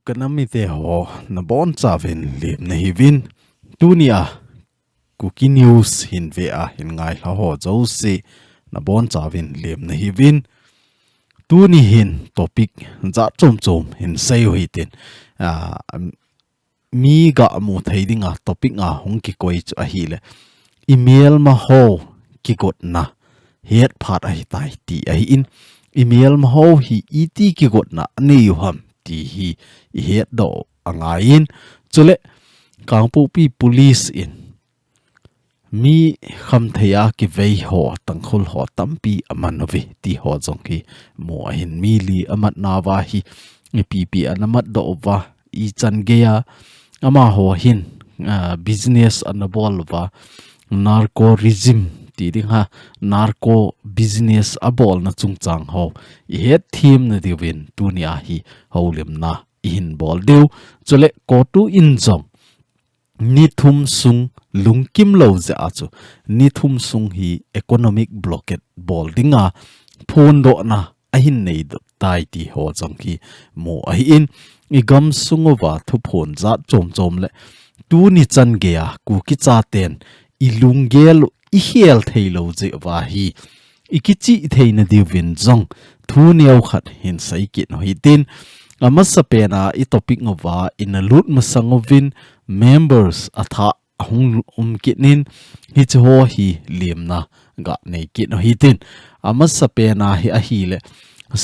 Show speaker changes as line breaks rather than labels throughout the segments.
kanami te ho na bon chavin lim na hivin tunia Kuki news hin ve a hin ngai la ho zo se na bon chavin lim na hivin tuni hin topic za chom chom hin sei hui tin mi ga mu thei dinga topic nga hong ki koi chu a hi le email ma ho ki got na het phat a hi tai ti a hi in email ma ho hi iti ki got na ni yu ham ti hi het do anga in chule kangpu pi police in mi kham theya ki vei ho tangkhul ho tampi amanovi ti ho jong ki mo hin mi li amat na wa hi pp anamat do wa I chan geya ama ho hin business anabol wa narco regime ti ding ha narco business abol na chungchang ho he theme na diwin tunia hi holem na in bol deu chole ko tu in jong ni thum sung lungkim lo za achu ni thum sung hi economic blockade bol dinga phone do na ahin nei do tai ti ho jong ki mo a in igam sungowa thu phone za chom chom le tu ni chan geya ku ki cha ten ilungel I hiel thailo je wa hi ikichi theina divin jong thu neu khat hin sai ki no hi tin amasa pena I topic ngwa in a lut masangovin members atha hung kitnin hi cho hi limna ga nei ki no hi tin amasa pena hi a hi le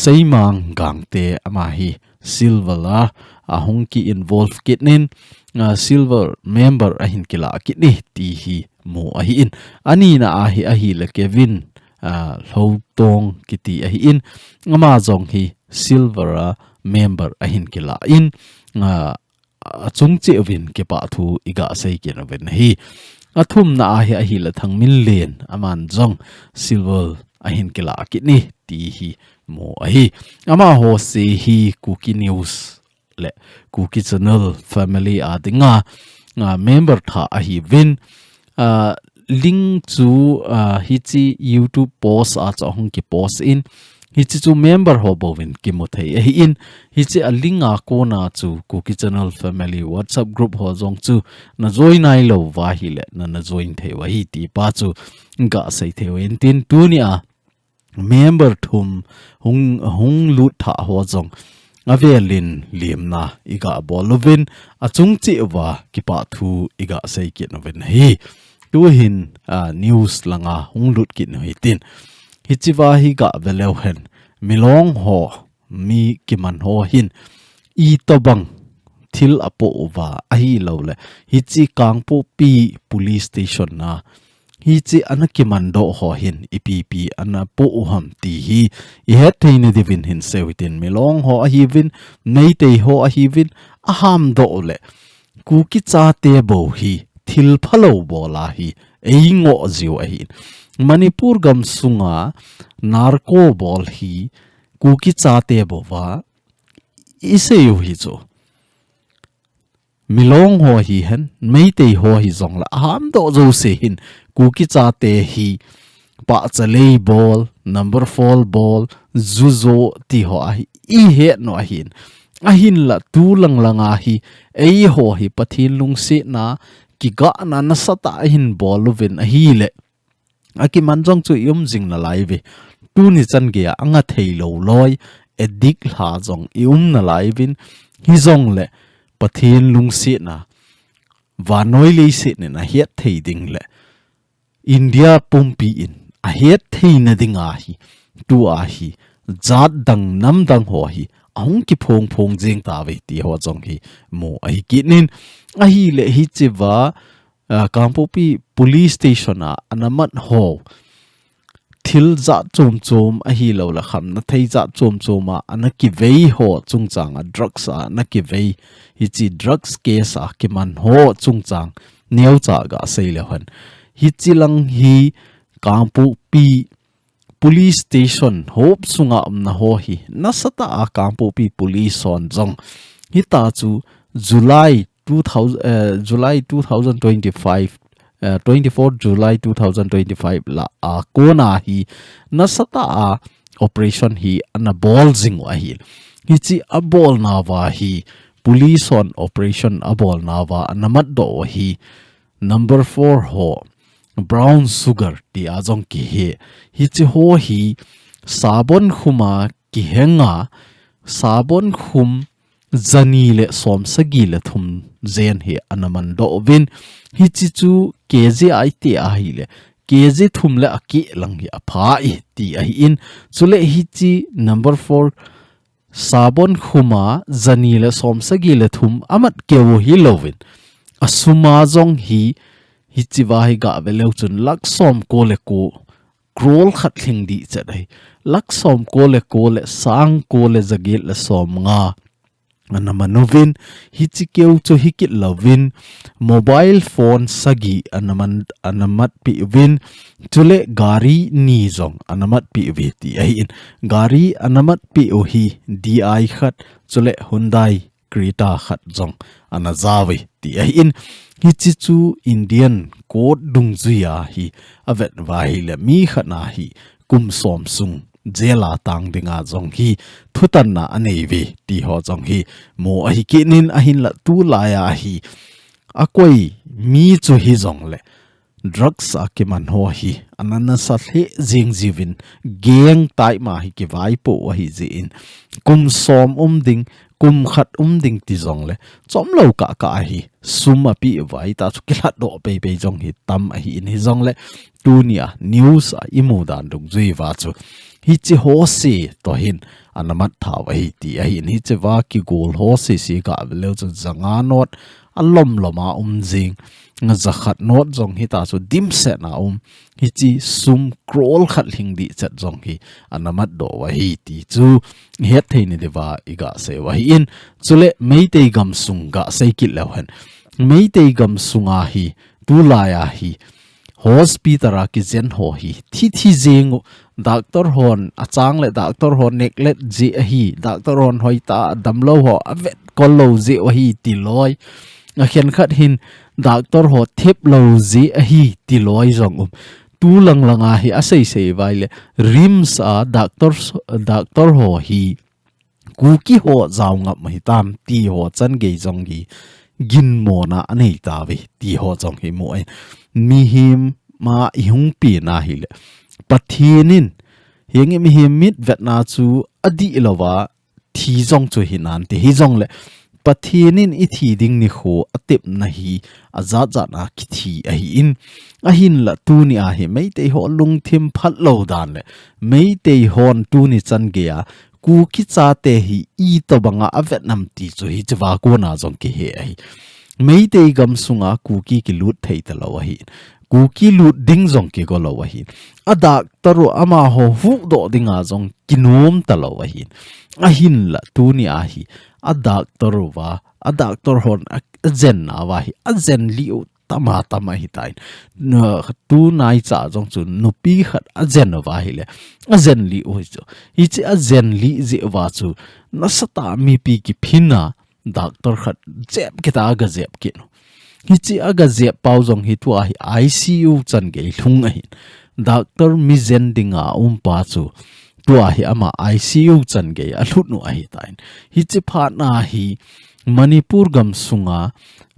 seimang gangte ama hi silver la ahung ki involve kitnin silver member ahin kila kitni ti hi mo ahi in ani na ahi la Kevin lo tong kiti ahi in ama jong hi silver member ahin kila in chung che win ke pa thu iga sei ke na ven hi athum na ahi la thang min len aman jong silver ahin kila kitni ti hi mo ahi ama ho se hi Kuki news le Kuki channel family adinga member tha ahi win link to hichi YouTube post a chong ki post in hichi chu member ho bowin ki mo thei hi in hichi a link a ko na chu Kuki channel family WhatsApp group ho jong chu na join ai lo wa hi le na join thei wa hi ti pa chu ga sei theu in tin tu ni a member thum hung lut tha ho jong avelin limna iga bolovin achung chi wa ki pa thu iga sei ki no ven hi tu hin news langa hunglut ki no hitin hichiwa hi ga veleu hen milong ho mi kiman ho hin I tobang thil apo wa ahi lo le hichi kangpo pi police station na hichi anakiman do ho hin ipp ana po uham ti hi I het theine divin hin sewitin milong ho ahi vin Meitei ho ahi vin aham do le Kuki cha te bo hi thil phalo bola hi eingo ziu ahi Manipur gam sunga narco bol hi Kuki cha te bo wa iseu hi cho milong ho hi hen Meitei ho hi zong la ham do zo se hin Kuki cha te hi pa chalei ball number 4 ball zuzo ti ho hi I he no hin ahin la tu lang langa hi ei ho hi pathin lungsi na ki ga na nasata hin boluvin a hi le aki manjong chu yum jing na live tu ni chan ge anga theilo loi edik hla jong na livin hi jong le pathin lungsi na vanoi le se ne na het thei ding le India pumpi in a het thei na dinga hi tu a hi zat dang nam dang ho hi ahung ki phong jing ta ve ti ho jong hi mo ai ki nin a hi le hi chiwa kampopi police station a anamat ho thil za chom chom a hi lo la kham na thei za chom choma anaki vei ho chungchang a drugs a anaki vei hi chi drugs case a ki man ho chungchang neu cha ga sei le han hi chilang hi kampopi police station hop sunga amna ho hi nasata a kampopi police on jong hi ta chu July 2025 24 July 2025 la a kona hi nasata a operation hi ana ball jing wa hi chi a ball na wa hi police on operation abol nawa anamat do hi number 4 ho brown sugar ti azong ki hi chi ho hi sabon khuma ki henga sabon khum jani le som sagi le thum zen he anaman do win hi chi chu KJI ti a hi le KJ thum le aki lang hi apha I ti a hi in chule hi chi number 4 sabon khuma jani le som sagi le thum amat kewo hi lovin asuma jong hi chi wa hi ga veleu chun lak som ko le ko krol khat thing di chadai lak som ko le sang ko le zagil le som nga anamanovin hi chi keu chu hi kit lovin mobile phone sagi anamat pi win chule gari ni jong anamat pi vi ti ai in gari anamat pi o hi DI khat chule Hyundai Creta khat jong anazawi ti ai in hi chi chu Indian code dung zuya hi avet wa hi le mi khana hi kum som sung jela tang dinga jong hi thutan na anevi ti ho jong hi mo a hi kinin a hin la tu la ya hi akoi mi chu hi jong le drugs a ki man ho hi anana sa the jing jivin geng tai ma hi ki vai po hi ji in kum som ding kum khat ding ti jong le chom lo ka hi suma pi vai ta chu ki lat do pe pe jong hi tam a hi in hi jong le tunia news a imu dan dung zui wa chu hi chi ho si to hin anamat thaw hi ti a hin hi che wa ki gol ho si si ka le chu zanga not alom loma jing nga zakhat not jong hi ta chu dim se na hi chi sum krol khat hing di chat jong hi anamat do wa hi ti chu het thein de wa iga se wa hi in chule meitei gam sung ga sei kil lawan meitei gam sunga hi tu la ya hi hospital ki zen ho hi thi jeng doctor hon achang le doctor hon neklet ji hi doctor hon hoita damlo ho avet kollo ji wa hi ti loi a khen khat hin doctor ho thep lo ji hi ti loi jong tu lang langa hi asei sei vai le rims a doctor ho hi kuki ho zaw ngap mai tam ti ho chan ge jong gi gin mo na anei ta ve ti ho jong hi mo mi him ma ihung pi na hi le pathinin hengi mi him mit Vetna chu adi lowa thi jong chu hinan ti hi jong le pathinin I thi ding ni kho atep na hi azat za na ki thi a hi in a hin la tu ni a hi meitei ho lung thim phat lo dan le meitei hon tu ni chan ge ya Kuki cha te hi I to banga a Vietnam ti chu hi chwa ko na jong ki he hi meitei gam sunga Kuki ki lut thei ta lo hi Kuki lut ding jong ki go lo hi adak taru ama ho hu do dinga jong kinom ta lo hi a hin la tu ni a hi adak taru wa adak tor hon zen na wa hi a zen liu tama hi tai no tu nai cha jong chu nu pi khat a zen wa hi le a zen li o chu hi chi a zen li ji wa chu na sata mi pi ki phina doctor khat jep ki ta ga jep ki no hi chi aga jep pau jong hi tu a hi ICU chan ge thung a hi doctor mi zen dinga pa chu tu a hi ama ICU chan ge a thut nu a hi tai hi chi pha na hi Manipur gam sunga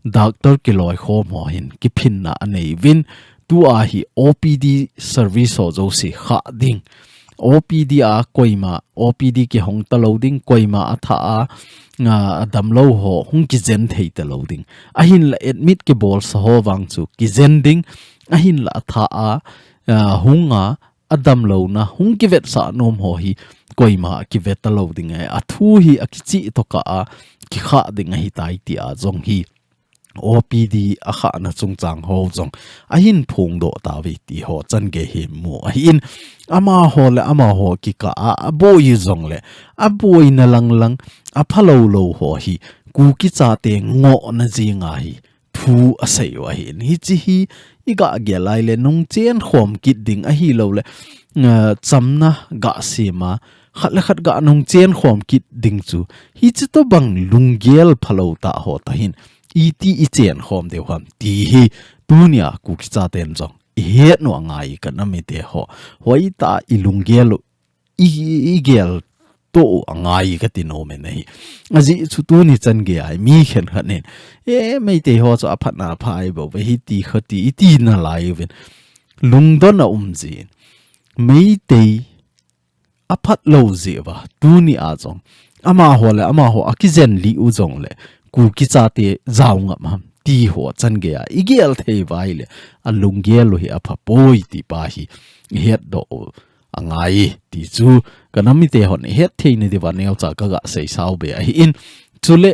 doctor ki loi kho mo hin ki phin na anei win tu a hi OPD service ho jo si kha ding OPD a koima OPD ki hong ta loading koima atha a nga damlo ho hung ki zen thei ta loading a hin la admit ki bol sa ho wang chu ki zen ding a hin la atha a hunga adam lo na hung ki vet sa nom ho hi koima ki vet ta loading a thu hi a ki chi to ka a ki kha ding a hi tai ti a jong hi OPD a kha na chung chang ho jong a hin phung do ta vi ti ho chan ge hi mu a hin ama ho ki ka a boy jong le a boy na lang a phalo lo ho hi ku ki cha te ngo na ji nga hi thu a sei wa hi ni chi hi iga ge lai le nung chen khom kit ding a hi lo le chamna ga sima khat ga nung chen khom kit ding chu hi chi to bang lunggel phalo ta ho ta hin iti chen khom de hom ti hi tunia ku ki cha ten jong he no ngai ka na me te ho hoi ta ilunggel i gel to angai ka tino me nei aji chu tu ni chan ge ai mi khen khanen mei te ho cho aphat na phai bo ve hi ti khati ti na lai ven lungdon na umjin mei te aphat lo je wa tu ni a jong ama ho akizen li u jong le Kuki cha te zaw ngam ham ti ho chan ge a igel thei vai le alung gel lo hi apha poi ti pa hi het do angai ti chu kanami te hon het thei ni diwa neu cha ka ga sei sau be hi in chule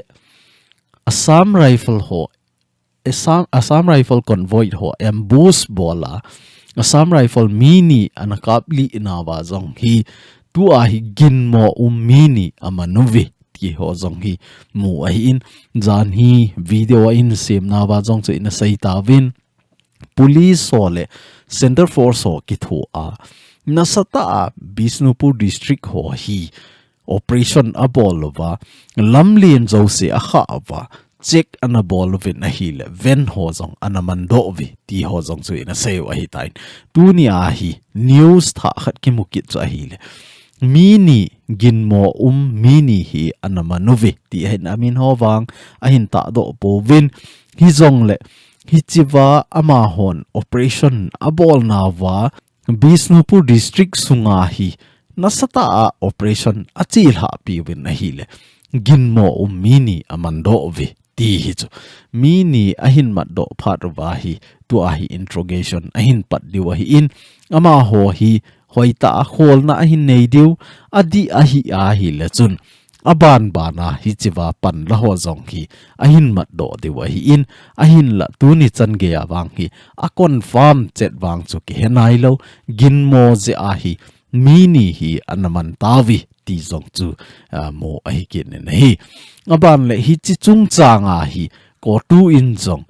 Assam Rifle ho Assam Rifle convoy ho ambush bola Assam Rifle mini anakapli inawa jong hi tu a hi gin mo mini amanuvi ti ho jong hi mu a hi in jan hi video in sem na wa jong chu in sei ta win police ho le center force ho ki thu a nasata Bisnupur district ho hi operation abolova lamlin zo se a kha wa check anabol vin a hi le ven ho jong anamando vi ti ho jong chu in sei wa hi tain tu ni a hi news tha khat ki mukit cha hi le mini ginmo mini hi anamanuvi ti hen amin howang ahin ta do povin hi zong le hi chiwa ama hon operation abol na wa Bisnupur district sunga hi nasata operation achil ha pi win na hi le ginmo mini amando vi ti hi chu mini ahin mat do phat wa hi tu a hi interrogation ahin pat diwa hi in ama ho hi hoita khol na hin nei diu adi a hi le chun aban bana hi chiwa pan la ho jong hi ahin mat do dewa hi in ahin la tu ni chan ge awang hi a confirm chet wang chu ki henai lo gin mo je a hi mini hi anaman tawi ti jong chu mo a hi kin ne hi aban le hi chi chung changa hi ko tu in jong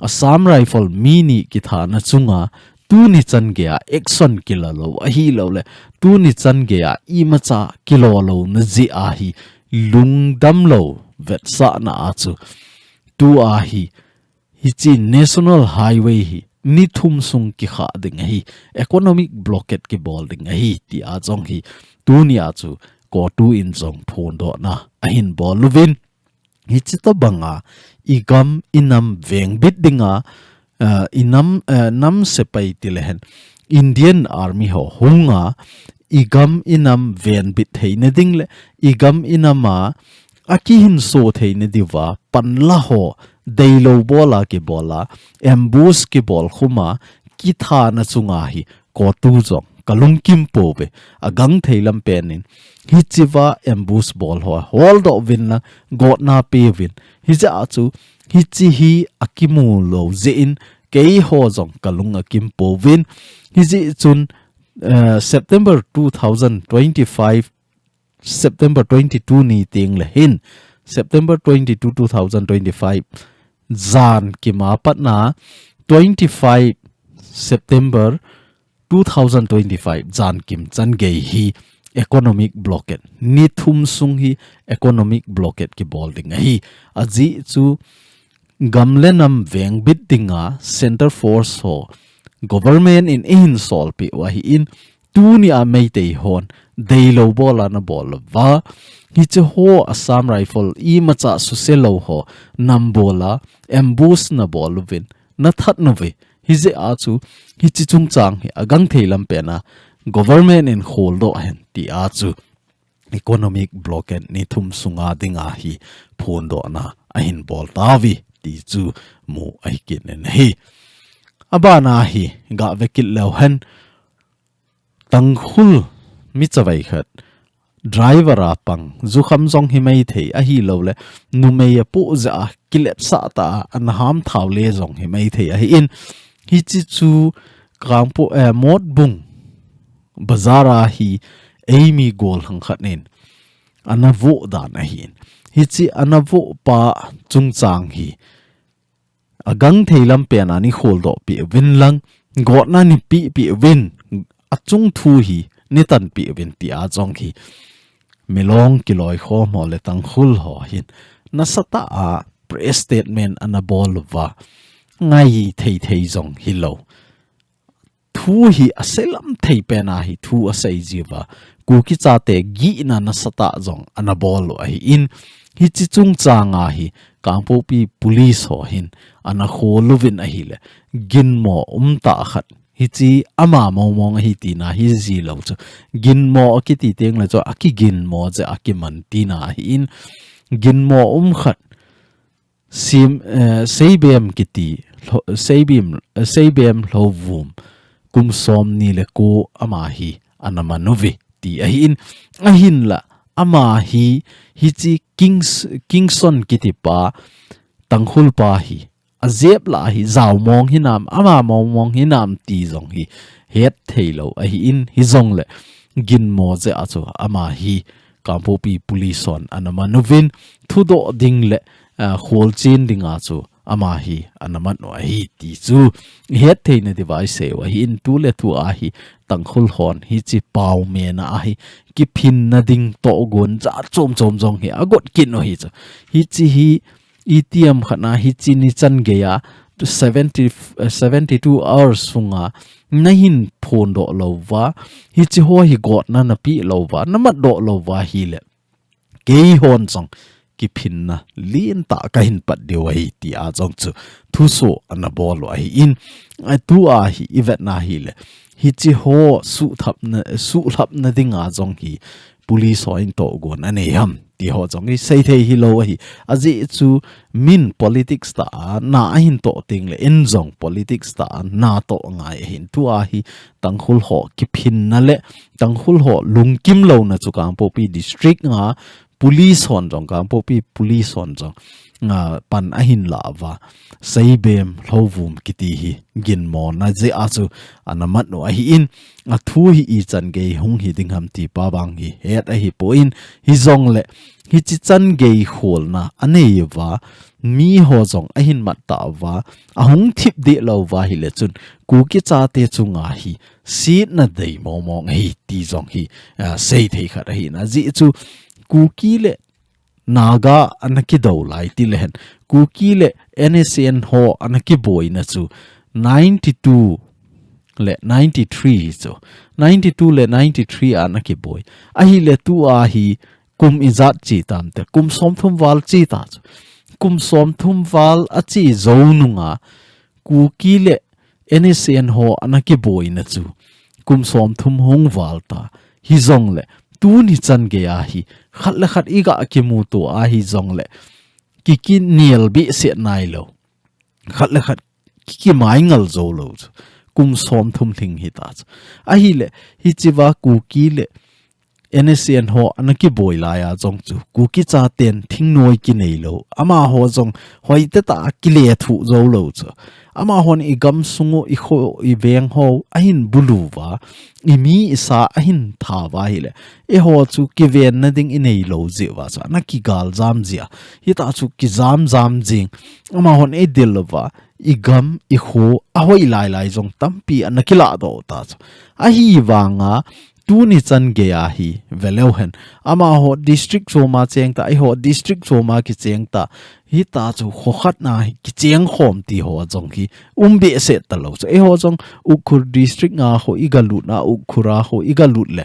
Assam Rifle mini ki thana chunga tu ni chan ge a action kilo lo a hi lo le tu ni chan ge a I macha kilo lo na ji a hi lungdam lo Vetda na a chu tu a hi chi national highway hi ni thum sung ki kha ding hi economic blockade ki bol ding hi ti a jong hi tu ni a chu ko tu in jong phon do na a hin bol lovin hi chi to banga igam inam veng bit dinga inam nam sepai tilehen Indian Army ho hunga igam inam ven bit theine dingle igam inama akihin so theine diwa panla ho deilo bola ki bola ambush ki bol khuma ki tha na chunga hi ko tu jong kalung kim po be agang theilam penin hi chiwa ambush bol ho hold of win na got na pe win hi ja chu hi chi hi akimu lo je in kei ho jong kalung akim po win hi ji chun September 2025 September 22 ni ting le hin September 22 2025 jan ki ma patna 25 September 2025 jan kim chan ge hi economic blockade ni thum sung hi economic blockade ki bolding hi aji chu gamlenam veng bit dinga center force ho government in sol pi wa hi in tu ni a Meitei hon deilo bola na bol wa hi che ho Assam Rifle I macha su selo ho nambola ambush na bol win na that no ve hi je a chu hi chi chung chang hi agang theilam pe na government in khol do hen ti a chu economic blockade ni thum sunga dinga hi phon do na ahin bol tawi ti chu mu ai kin ne hi abana hi ga vekil lo hen tangkhul mi chawai khat driver a pang zu kham jong hi mai thei a hi lo le nu mei a pu za kilet sa ta an ham thaw le jong hi mai thei a hi in hi chi chu kangpo mod bung bazara hi amy gol hang khat nen anavo dan a hin hi chi anavo pa chung chang hi agang theilam pe na ni khol do pi win lang got na ni pi win achung thu hi ni tan pi win ti a jong hi melong kiloi kho mo le tang khul ho hin nasata a press statement anabol wa ngai thei jong hi lo thu hi aselam thei pena hi thu asei jiwa Kuki chate gi na sata jong anabol hi in hi chi chung changa hi kampo pi police ho hin ana kholuvin a hi le gin mo ta khat hi chi ama mong hi ti na hi zi lo chu gin mo ki ti teng le cho aki gin mo je aki man ti na hi in gin mo khat sim seibem kiti seibem lovum kum som ni le ko ama hi anamanuvi ti ahin la ama hi chi kingson kiti pa tanghul pa hi azep la hi zaw mong hinam ama mong hinam ti zong hi het thailo in hi zong le gin mo je acho ama hi kampo pi policeon anamanuvin thudo ding le khol chin dinga chu ama hi anaman no hi ti chu het theina device se wa hi in tu le tu a hi tanghul hon hi chi pau me na a hi ki phin na ding to gon cha chom jong hi agot kin no hi chu hi chi hi ATM khana hi chi ni chan ge ya 72 hours funga nahin phone do lova hi chi ho hi got na pi lova namat do lova hi le ke hon chong ki phin na lin ta ka hin pat de wa hi ti a chong chu thu so anabol wa hi in tu a hi ivet na hi le hi chi ho su thap na dinga chong hi police ho in to gon ane ham ti ho chong hi sei thei hi lo hi aji chu min politics ta na hin to ting le en jong politics ta na to ngai hin tu a hi tanghul ho ki phin na le tanghul ho lungkim lo na chu kam po pi district nga police hon jong kam po pi police hon jong nga pan ahin la wa seibem lovum kiti hi gin mo na je a chu anamat no a hi in a thu hi I chan ge hung hi ding ham ti pa bang hi het a hi po in hi zong le hi chi chan ge hol na ane wa mi ho zong a hin mat ta wa a hung thip de lo wa hi le chun ku ki cha te chunga hi si na dei mo mong hi ti zong hi sei thei khat a hi na ji chu Kuki le naga anaki do lai ti len Kuki le NSN ho anaki boy na chu 92 le 93 so 92 le 93 anaki boy ahi le tu a hi kum izat chi tam te kum som thum wal chi ta kum som thum wal a chi zo nunga Kuki le NSN ho anaki boy na chu kum som thum hong wal ta hi zong le tu ni chan ge a hi khat le khat iga ki mu to a hi zong le Kiki niel bi se nai lo khat le khat Kiki mai ngal zo lo kum som thum thing hi ta a hi le hi chiwa Kuki le NSN ho anaki boy la ya zong chu Kuki cha ten thing noi ki nei lo ama ho zong hoi te ta ki le thu zo lo chu ama hon I gam sungo I kho I veng ho ahin buluwa I mi isa ahin tha wa hi le e ho chu ki ven na ding inei lo je wa cha na ki gal jam jia hi ta chu ki jam jing ama hon e dilwa I gam I kho a hoi lai jong tampi anakila do ta a hi wanga tu ni chan ge a hi veleu hen ama ho district Jouva cheng ta I ho district Jouva ki cheng ta hi ta chu kho khat na ki cheng khom ti ho jong hi be se ta lo e ho jong ukhur district nga ho igalut na ukhura ho igalut le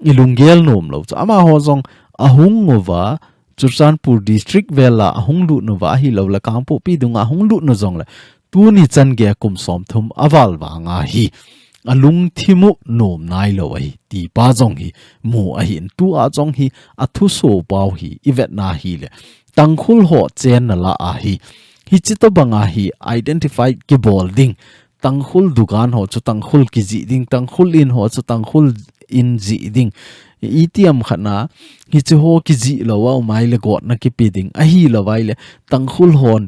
ilungel nom lo ama ho jong ahung wa Churchanpur district vela ahung lu no wa hi lo la kampo pi dunga ahung lu no jong le tu ni chan ge kum som thum awal wa nga hi alung thimu nom nai lo ai ti pa jong hi mu a hin tu a jong hi athu so pau hi ivet na hi le tanghul ho chen na la a hi chi to banga hi identified ki bolding tanghul dukan ho chu tanghul ki ji ding tanghul in ho chu tanghul in ji ding ATM khana hi chu ho ki ji lo wa mai le got na ki pi ding a hi lo wai le tanghul hon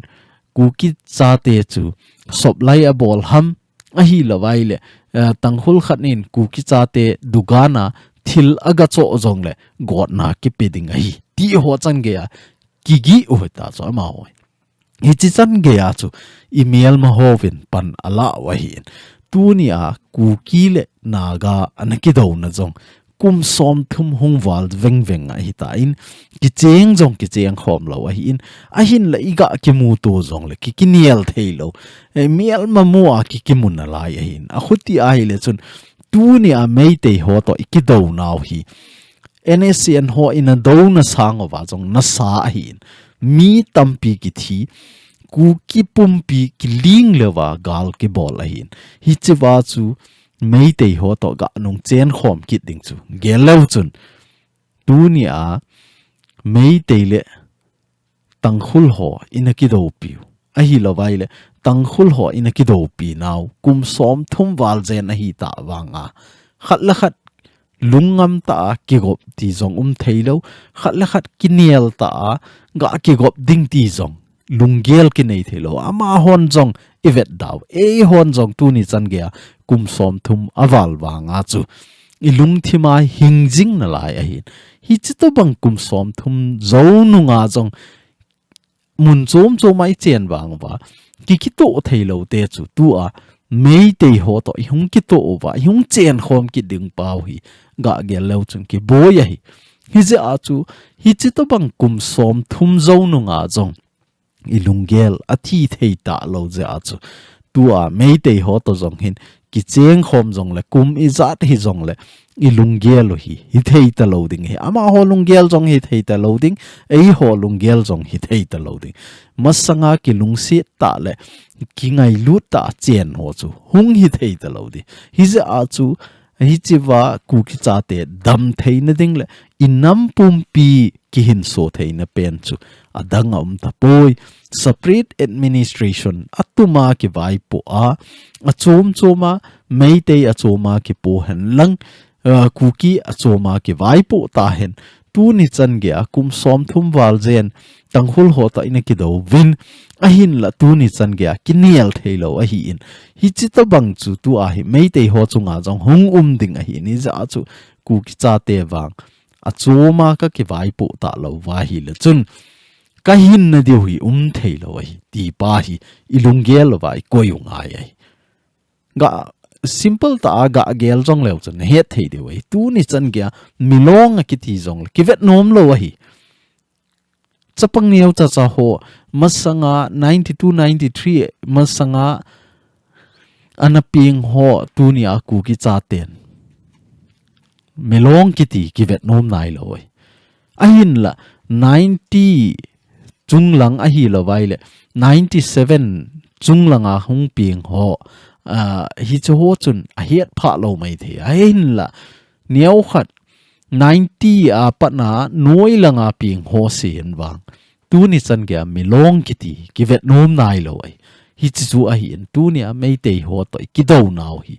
Kuki cha te chu sop lai a bol ham a hi lo wai le tanghul khanin Kuki cha te dugana thil aga cho jong le got na ki pi ding a hi ti ho chan ge ya Kiki o ta so ma ho hi chi chan ge ya chu email ma hovin pan ala wa hi tu ni a Kuki le naga anaki do na jong kum som thum hung wal veng veng a hita in ki cheng khom lo a hin a hin la iga ki mu to zong le ki niel thailo mial ma mu a ki mun lai a hin a khuti a hi le chun tu ni a meitei ho to ki do naw hi NSCN ho in a do na sang wa jong na sa a hin mi tampi ki thi Kuki pumpi ki ling lewa gal ki bol a hin hi chiwa chu Meitei ho to ga nung chen khom kit ding chu gelaw chun tu ni a Meitei le tangkhul ho ina ki do piu a hi lawai le tangkhul ho ina ki do pi naw kum som thum wal zen a hi ta wanga khat la khat lungam ta ki gop ti zong theilo khat la khat kiniel ta ga ki gop ding ti zong lunggel ki nei thelo ama hon jong ivet daw hon jong tu ni chan ge kum som thum awal wanga chu ilung thima hingjing na lai a hin hi chito bang kum som thum zo nu nga jong mun chom chomai chen wang wa ki ki to thelo te chu tu a Meitei ho to hung ki to wa hung chen khom ki ding pau hi ga ge lo chung ki boy hi hi je a chu hi chito bang kum som thum zo nu nga jong ilunggel athi thei ta lo je a chu tua Meitei ho to zong hin ki cheng khom zong le kum i zat hi zong le ilunggel hi thei ta lo ding he ama ho lunggel zong hi thei ta lo ding ei ho lunggel zong hi thei ta lo ding masanga ki lungsi ta le ki ngai lut ta chen ho chu hung hi thei ta lo di hi je a chu hi chiwa Kuki cha te dam thei na ding le inam pumpi ki hin so thei na pen chu adang ta poi separate administration atuma ki vai po a choma Meitei a choma ki po han lang Kuki a choma ki vai po ta hen tu ni chan ge kum som thum wal zen tanghul ho ta ina ki do win a hin la tu ni chan ge ki niel thailo a hi in hi chi ta bang chu tu a hi Meitei ho chunga jong hung ding a hi ni za chu Kuki cha te wang a choma ka ki vai po ta lo wa hi le chun ka hin na deu hi theilo hi ti pa hi ilunggel vai koyung ai ga simple ta ga gel jong lew chen he thei deu hi tu ni chan gya milong a ki ti jong ki vet nom lo hi chapang niau cha cha ho masanga 92 93 masanga anaping ho tu ni a Kuki cha ten milong ki ti ki vet nom nai lo hi ahin la 90 chunglang a hi lo vai le 97 chunglanga hung ping ho hi chu ho chun a hiat pha lo mai the a hin la niau khat 90 a patna noi langa ping ho sen wang tu ni chan ge milong kiti ki vet nom nai lo ai hi chu a hi tu ni a Meitei ho to ki do naw hi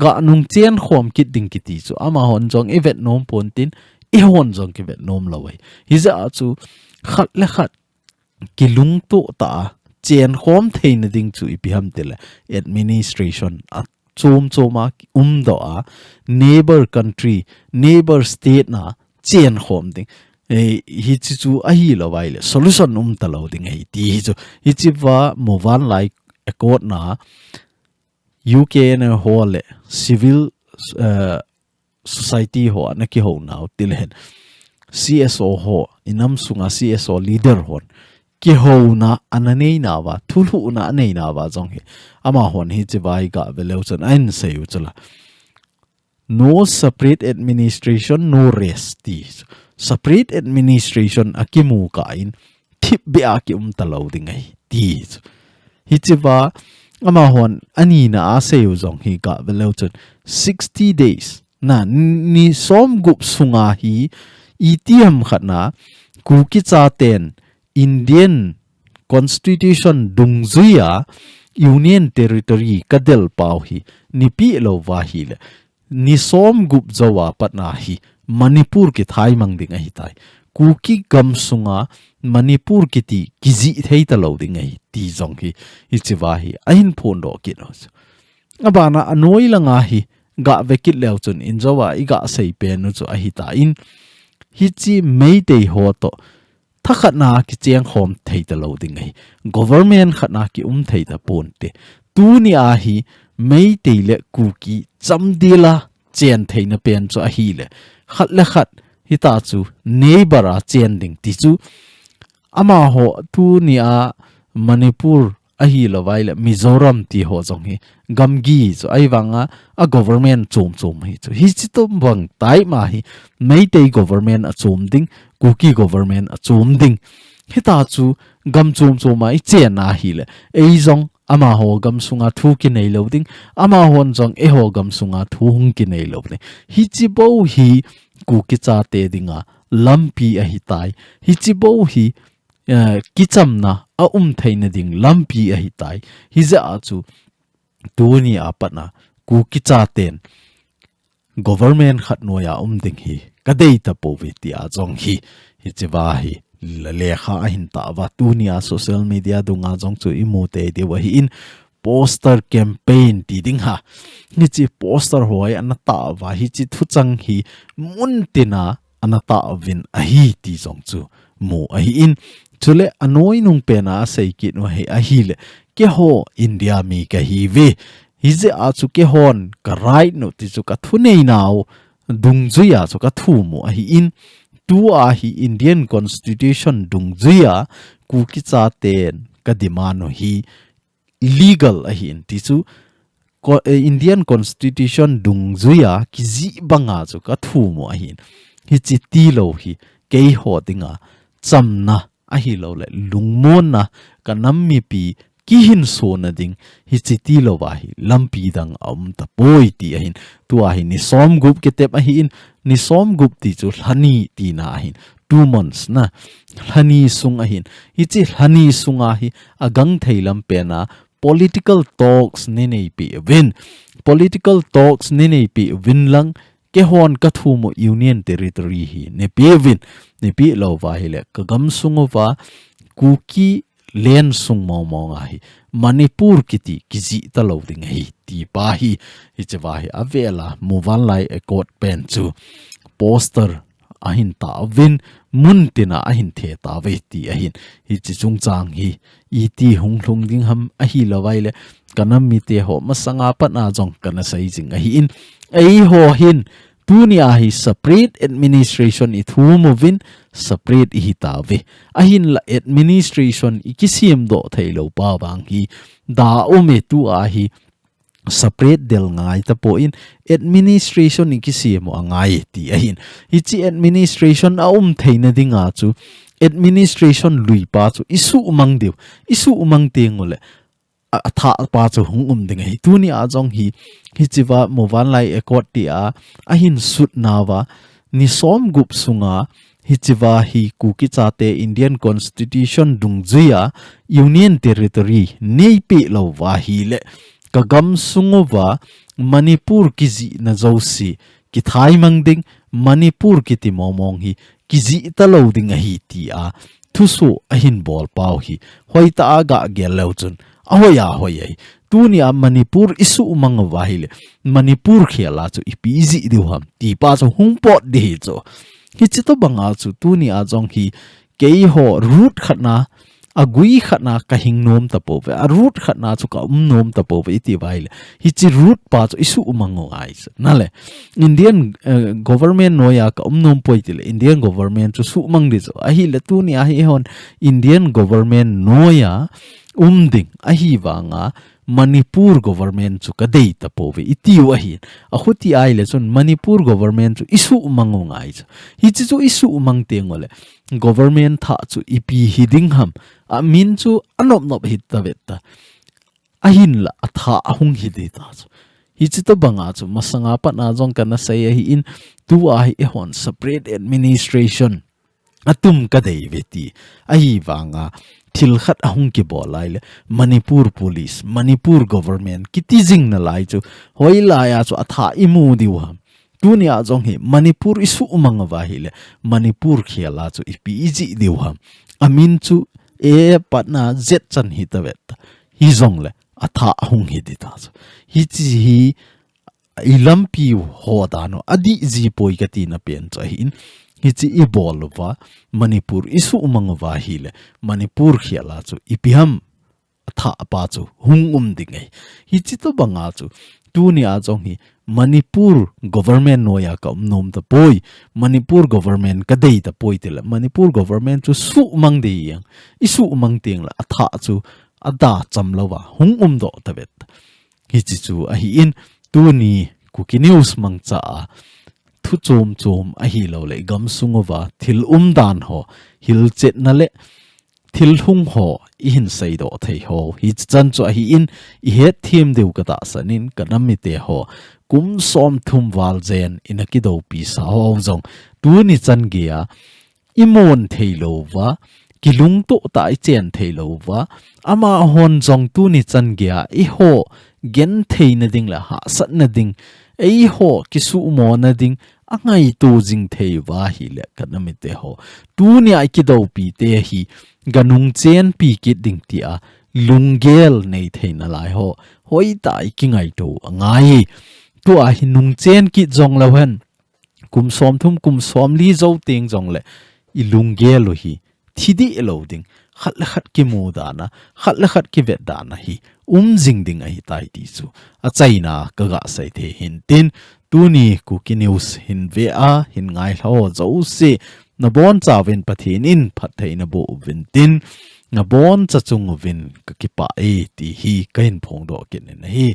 ga nung chen khom kit ding kiti chu ama hon jong e vet nom pon tin e hon jong ki vet nom lo ai hi za chu khat le khat ki lung to ta chen khom thein ding chu ipiham tele administration a choma do a neighbor country neighbor state na chen khom ding hi chu a hi lo wai le solution ta lo ding ei ti chu hi chi wa movan like accord na UK na hole civil society ho na ki ho now tilhen CSO ho inam sunga CSO leader hon ki ho na ananei na wa thulu na nei na wa jong he ama hon hi chibai ga veleuchan an sei chula no separate administration no rest separate administration akimu ka in thip be aki talo dingai ti hi chiba ama hon ani na a sei jong hi ga veleuchan 60 days na ni som gup sunga hi ETM khatna Kuki cha ten Indian Constitution dung zuya Union Territory kadel pau hi nipi lo wa hi le ni som gup zawa patna hi Manipur ki thai mang ding hi tai Kuki gam sunga Manipur ki ti kizi thei ta lo ding hi ti jong hi ichiwa hi ahin phon do ki no abana anoi langa hi ga vekit lew chun injawa iga sei pe nu chu a hi ta in hi chi Meitei ho to thakhatna ki cheng khom thei ta lo ding hi government khatna ki thei ta pon te tu ni a hi Meitei le Kuki chamdila chen theina pen chu a hi le khat le khat hita chu neighbor a chen ding ti chu ama ho tu ni a Manipur a hi lawai le Mizoram ti ho jong hi gamgi chu ai wanga a government chom hi chu hi chi tom bang tai ma hi Meitei government a chom ding Kuki government a chom ding hita chu gam chom mai chen na hi le ei jong ama ho gam sunga thu ki nei lo ding ama hon jong e ho gam sunga thu hung ki nei lo ne hi chi bo hi Kuki cha te dinga lampi a hi tai hi chi bo hi kicham na a theina ding lampi a hi tai hi za chu tuni apana Kuki cha ten government khat noya ding hi kadei ta poviti a jong hi hi chiwa hi lekha hin ta wa tunia social media dunga jong chu imote de wa hi in poster campaign ti ding ha ni chi poster hoi an ta wa hi chi thu chang hi muntina an ta win a hi ti jong chu mu a hi in chule anoi nung pena sei ki no he a hi le ke ho India mi ka hi ve hi je a chu ke hon ka right no ti chu ka thu nei naw dung zuya chu ka thu mu a hi in tu a hi Indian constitution dung zuya Kuki cha ten ka dimano hi legal a hi in ti chu Indian constitution dung zuya ki zi banga chu ka thu mu a hi chi ti lo hi ke ho dinga chamna a hi lo le lungmon na kanam mi pi ki hin so na ding hi chi ti lo wa hi lampi dang ta poi ti a hin tu a hi ni som gup ke tep a hi in ni som gup ti chu hlani ti na a hin 2 months na hlani sung a hin hi chi hlani sunga hi agang theilam pe na political talks ne nei pi win political talks ne nei pi win lang ke hon ka thu mo union territory hi ne pi win ne pi lo wa hi le ka gam sungo wa Kuki len sung mo nga hi Manipur kiti kizi ta lo ding hi ti pa hi hi chawa hi avela movan lai a court pen chu poster ahin ta win muntina ahin the ta ve ti ahin hi chi chung chang hi iti hung hlung ding ham a hi lawai le kanam mi te ho masanga pa na jong kana sai jing a hi in ei ho hin tunia hi separate administration I thumovin separate I hitave ahin la administration ikisiam do thailo pa bang hi da ome tu a hi separate del ngai ta po in administration ikisiam angai ti ahin ichi administration a theina dinga chu administration lui pa chu isu umang deu isu umang tengole atha pa chu hung ding hi tuni a jong hi chiwa movan lai ekot ti a ahin sut nawa ni som gup sunga hi chiwa hi Kuki cha te Indian constitution dungzuya union territory nei pe lo wa hi le kagam sungowa Manipur kizi na zosi ki thai mangding Manipur kiti momong hi kizi ta lo ding hi ti a thuso ahin bol pau hi hoita aga gel chun ahoya hoyai tunia Manipur isu umang wahile Manipur khela chu ipizi diwham ti pa chu hungpot de chu hi chito banga chu tunia jong hi kei ho root khatna agui khatna ka hingnom tapo ve a root khatna chu ka nom tapo ve ti waile hi chi root pa chu isu umang ngai nale Indian government noya ka nom poitile Indian government chu su mang de chu a hi le tunia hi hon Indian government noya ding ahi wanga Manipur government chu kadei ta pove itiu ahi a khuti ai le chun Manipur government chu isu umang ngai hi chi chu isu umang tengole government tha chu ipi hiding ham a min chu anop nop hit ta vetta ahin la atha ahung hide ta chu hi chi to banga chu masanga pa na jong kana sai hi in tu ai e hon separate administration atum kadei veti ahi wanga thil khat ahung ki bolai le Manipur police Manipur government kiti jing na lai chu hoila ya chu atha imu diwa tunia jong hi Manipur isu umang wa hi le Manipur khela chu ipi iji diwa amin chu e patna jet chan hi tawet hi jong le atha ahung hi di ta chu hi chi hi ilampi ho da no adi ji poi kati na pen cha hin hichi I bolwa Manipur isu umang wa hi le Manipur khiala chu ipiham tha pa chu hung dingai hichi to banga chu tu ni a jong hi Manipur government noya ka nom ta poi Manipur government ka dei ta poi te la Manipur government chu su mang de yang isu mang teng la atha chu ada cham lawa hung do ta vet hi chi chu a hi in tu ni Kuki news mang cha thu chom a hi lo le gam sungova thil dan ho hil chet na le thil hung ho i hin sei do thei ho hi chan chu hi in I het thim deu ka ta sanin kanami te ho kum som thum wal zen in a kido pi sa ho jong tu ni chan ge a imon thei lo wa kilung to ta I chen thei lo wa ama hon jong tu ni chan ge a I ho gen thei na ding la ha sat na ding ei ho kisu mo na ding angai tu jing thei wa hi le kanami te ho tu ni ai kido pi te hi ganung chen pi kit ding ti a lungel nei thei na lai ho hoi tai ki ngai to angai tu a hi nung chen ki jong lo hen kum som li zo teng jong le I lungel lo hi thidi lo ding khat la khat ki mu da na khat la khat ki vet da na hi jing ding a hi tai ti chu a chaina ka ga sai the hin tin tu ni Kuki news hin ve a hin ngai ho zo se na bon chawin pathin in phat thei na bo vin tin na bon cha chung vin ka ki pa e ti hi kain phong do kin na hi